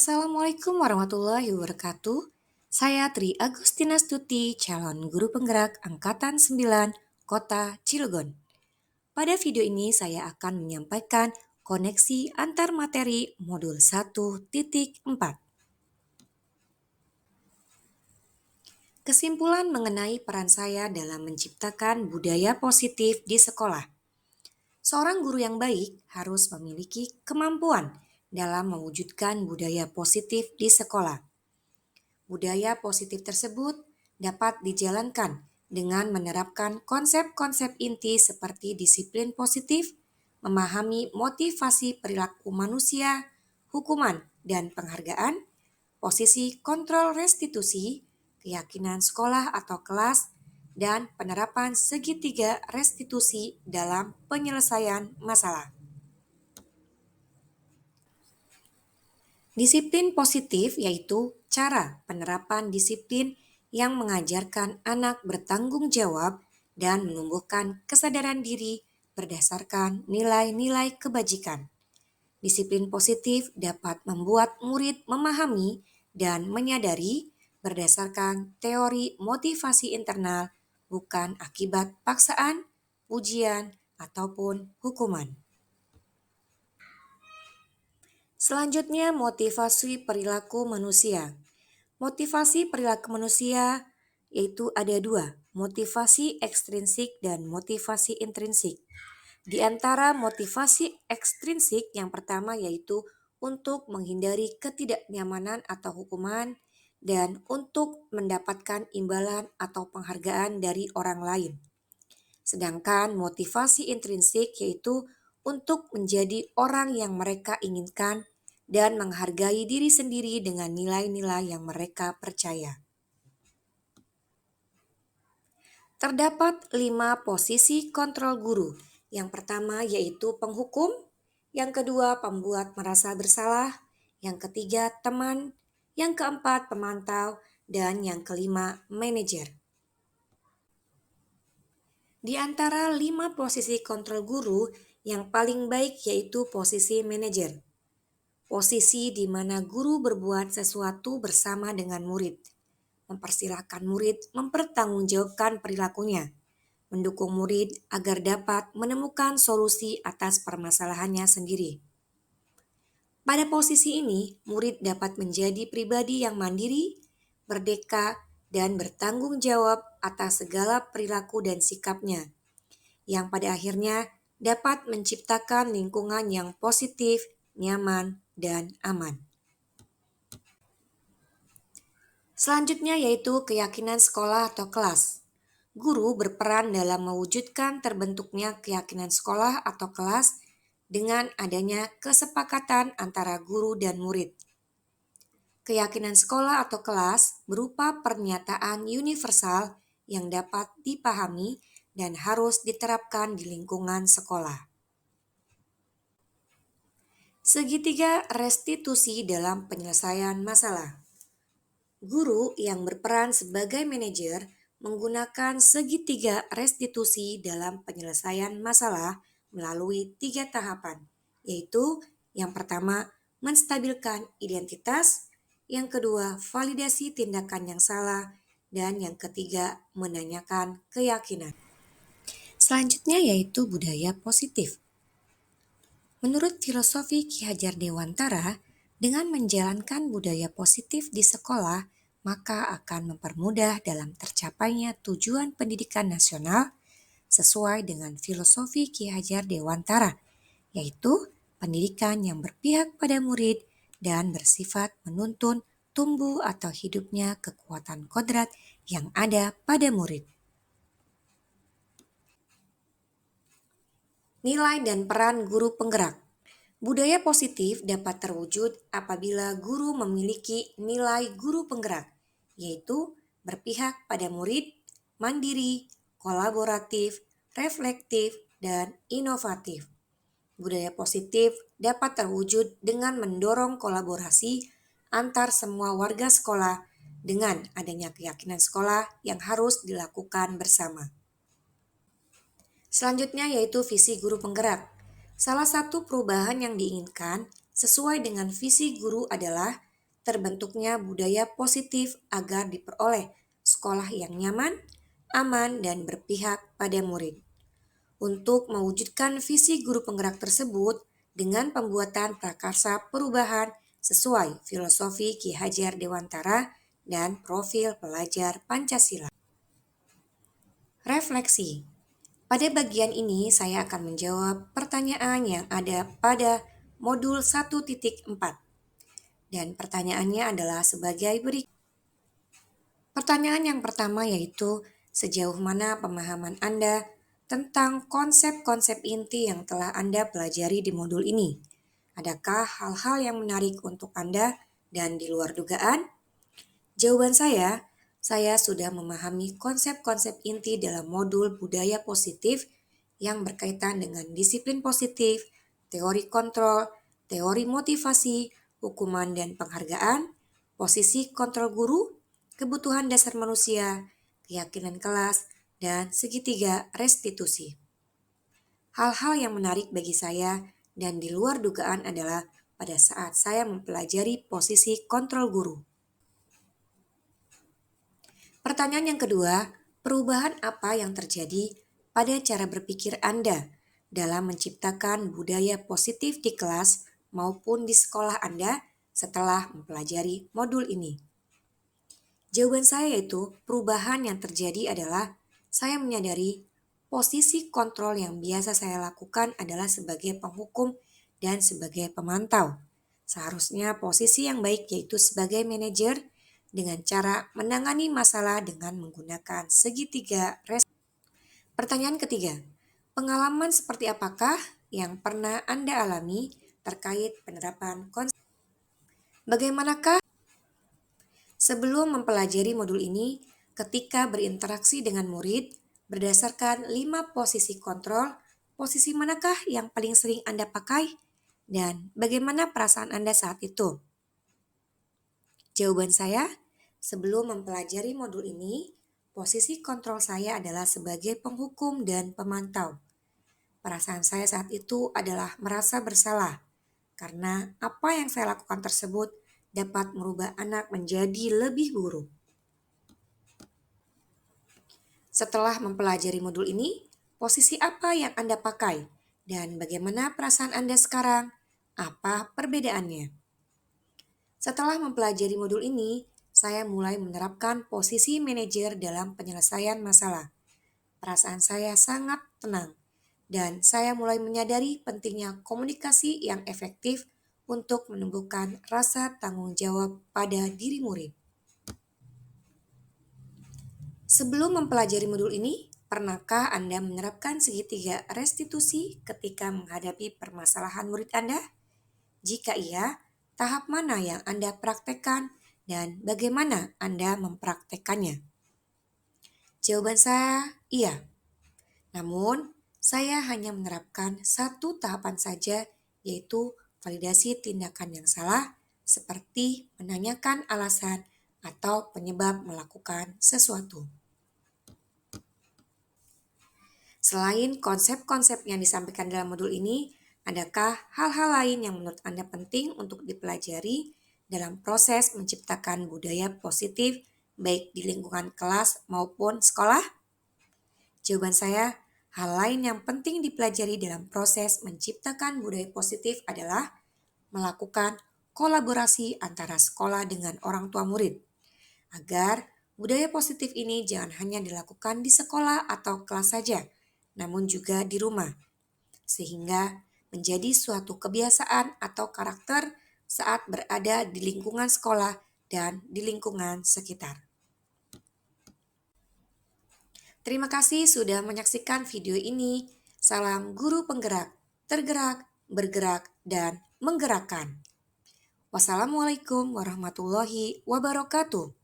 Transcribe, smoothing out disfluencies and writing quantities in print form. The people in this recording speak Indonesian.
Assalamualaikum warahmatullahi wabarakatuh. Saya Tri Agustina Stuti, calon guru penggerak Angkatan 9, Kota Cilegon. Pada video ini saya akan menyampaikan koneksi antar materi modul 1.4. Kesimpulan mengenai peran saya dalam menciptakan budaya positif di sekolah. Seorang guru yang baik harus memiliki kemampuan dalam mewujudkan budaya positif di sekolah. Budaya positif tersebut dapat dijalankan dengan menerapkan konsep-konsep inti seperti disiplin positif, memahami motivasi perilaku manusia, hukuman dan penghargaan, posisi kontrol restitusi, keyakinan sekolah atau kelas, dan penerapan segitiga restitusi dalam penyelesaian masalah. Disiplin positif yaitu cara penerapan disiplin yang mengajarkan anak bertanggung jawab dan menumbuhkan kesadaran diri berdasarkan nilai-nilai kebajikan. Disiplin positif dapat membuat murid memahami dan menyadari berdasarkan teori motivasi internal, bukan akibat paksaan, ujian, ataupun hukuman. Selanjutnya, motivasi perilaku manusia. Motivasi perilaku manusia yaitu ada dua, motivasi ekstrinsik dan motivasi intrinsik. Di antara motivasi ekstrinsik yang pertama yaitu untuk menghindari ketidaknyamanan atau hukuman dan untuk mendapatkan imbalan atau penghargaan dari orang lain. Sedangkan motivasi intrinsik yaitu untuk menjadi orang yang mereka inginkan dan menghargai diri sendiri dengan nilai-nilai yang mereka percaya. Terdapat 5 posisi kontrol guru. Yang pertama yaitu penghukum, yang kedua pembuat merasa bersalah, yang ketiga teman, yang keempat pemantau, dan yang kelima manajer. Di antara 5 posisi kontrol guru, yang paling baik yaitu posisi manajer. Posisi di mana guru berbuat sesuatu bersama dengan murid, mempersilahkan murid mempertanggungjawabkan perilakunya, mendukung murid agar dapat menemukan solusi atas permasalahannya sendiri. Pada posisi ini, murid dapat menjadi pribadi yang mandiri, merdeka, dan bertanggung jawab atas segala perilaku dan sikapnya, yang pada akhirnya dapat menciptakan lingkungan yang positif, nyaman, dan aman. Selanjutnya yaitu keyakinan sekolah atau kelas. Guru berperan dalam mewujudkan terbentuknya keyakinan sekolah atau kelas dengan adanya kesepakatan antara guru dan murid. Keyakinan sekolah atau kelas berupa pernyataan universal yang dapat dipahami dan harus diterapkan di lingkungan sekolah. Segitiga restitusi dalam penyelesaian masalah. Guru yang berperan sebagai manajer menggunakan segitiga restitusi dalam penyelesaian masalah melalui 3 tahapan, yaitu yang pertama menstabilkan identitas, yang kedua validasi tindakan yang salah, dan yang ketiga menanyakan keyakinan. Selanjutnya yaitu budaya positif. Menurut filosofi Ki Hajar Dewantara, dengan menjalankan budaya positif di sekolah, maka akan mempermudah dalam tercapainya tujuan pendidikan nasional sesuai dengan filosofi Ki Hajar Dewantara, yaitu pendidikan yang berpihak pada murid dan bersifat menuntun tumbuh atau hidupnya kekuatan kodrat yang ada pada murid. Nilai dan peran guru penggerak. Budaya positif dapat terwujud apabila guru memiliki nilai guru penggerak, yaitu berpihak pada murid, mandiri, kolaboratif, reflektif, dan inovatif. Budaya positif dapat terwujud dengan mendorong kolaborasi antar semua warga sekolah dengan adanya keyakinan sekolah yang harus dilakukan bersama. Selanjutnya yaitu visi guru penggerak. Salah satu perubahan yang diinginkan sesuai dengan visi guru adalah terbentuknya budaya positif agar diperoleh sekolah yang nyaman, aman, dan berpihak pada murid. Untuk mewujudkan visi guru penggerak tersebut dengan pembuatan prakarsa perubahan sesuai filosofi Ki Hajar Dewantara dan profil pelajar Pancasila. Refleksi. Pada bagian ini saya akan menjawab pertanyaan yang ada pada modul 1.4. Dan pertanyaannya adalah sebagai berikut. Pertanyaan yang pertama yaitu, sejauh mana pemahaman Anda tentang konsep-konsep inti yang telah Anda pelajari di modul ini? Adakah hal-hal yang menarik untuk Anda dan di luar dugaan? Jawaban saya sudah memahami konsep-konsep inti dalam modul budaya positif yang berkaitan dengan disiplin positif, teori kontrol, teori motivasi, hukuman dan penghargaan, posisi kontrol guru, kebutuhan dasar manusia, keyakinan kelas, dan segitiga restitusi. Hal-hal yang menarik bagi saya dan di luar dugaan adalah pada saat saya mempelajari posisi kontrol guru. Pertanyaan yang kedua, perubahan apa yang terjadi pada cara berpikir Anda dalam menciptakan budaya positif di kelas maupun di sekolah Anda setelah mempelajari modul ini? Jawaban saya yaitu perubahan yang terjadi adalah saya menyadari posisi kontrol yang biasa saya lakukan adalah sebagai penghukum dan sebagai pemantau. Seharusnya posisi yang baik yaitu sebagai manajer dengan cara menangani masalah dengan menggunakan segitiga Pertanyaan ketiga, pengalaman seperti apakah yang pernah Anda alami terkait penerapan konsep? Bagaimanakah sebelum mempelajari modul ini, ketika berinteraksi dengan murid, berdasarkan 5 posisi kontrol, posisi manakah yang paling sering Anda pakai? Dan bagaimana perasaan Anda saat itu? Jawaban saya, sebelum mempelajari modul ini, posisi kontrol saya adalah sebagai penghukum dan pemantau. Perasaan saya saat itu adalah merasa bersalah, karena apa yang saya lakukan tersebut dapat merubah anak menjadi lebih buruk. Setelah mempelajari modul ini, posisi apa yang Anda pakai? Dan bagaimana perasaan Anda sekarang? Apa perbedaannya? Setelah mempelajari modul ini, saya mulai menerapkan posisi manajer dalam penyelesaian masalah. Perasaan saya sangat tenang, dan saya mulai menyadari pentingnya komunikasi yang efektif untuk menumbuhkan rasa tanggung jawab pada diri murid. Sebelum mempelajari modul ini, pernahkah Anda menerapkan segitiga restitusi ketika menghadapi permasalahan murid Anda? Jika iya, tahap mana yang Anda praktekkan dan bagaimana Anda mempraktekannya? Jawaban saya, iya. Namun, saya hanya menerapkan satu tahapan saja, yaitu validasi tindakan yang salah, seperti menanyakan alasan atau penyebab melakukan sesuatu. Selain konsep-konsep yang disampaikan dalam modul ini, adakah hal-hal lain yang menurut Anda penting untuk dipelajari dalam proses menciptakan budaya positif, baik di lingkungan kelas maupun sekolah? Jawaban saya, hal lain yang penting dipelajari dalam proses menciptakan budaya positif adalah melakukan kolaborasi antara sekolah dengan orang tua murid, agar budaya positif ini jangan hanya dilakukan di sekolah atau kelas saja, namun juga di rumah, sehingga menjadi suatu kebiasaan atau karakter saat berada di lingkungan sekolah dan di lingkungan sekitar. Terima kasih sudah menyaksikan video ini. Salam guru penggerak, tergerak, bergerak, dan menggerakkan. Wassalamualaikum warahmatullahi wabarakatuh.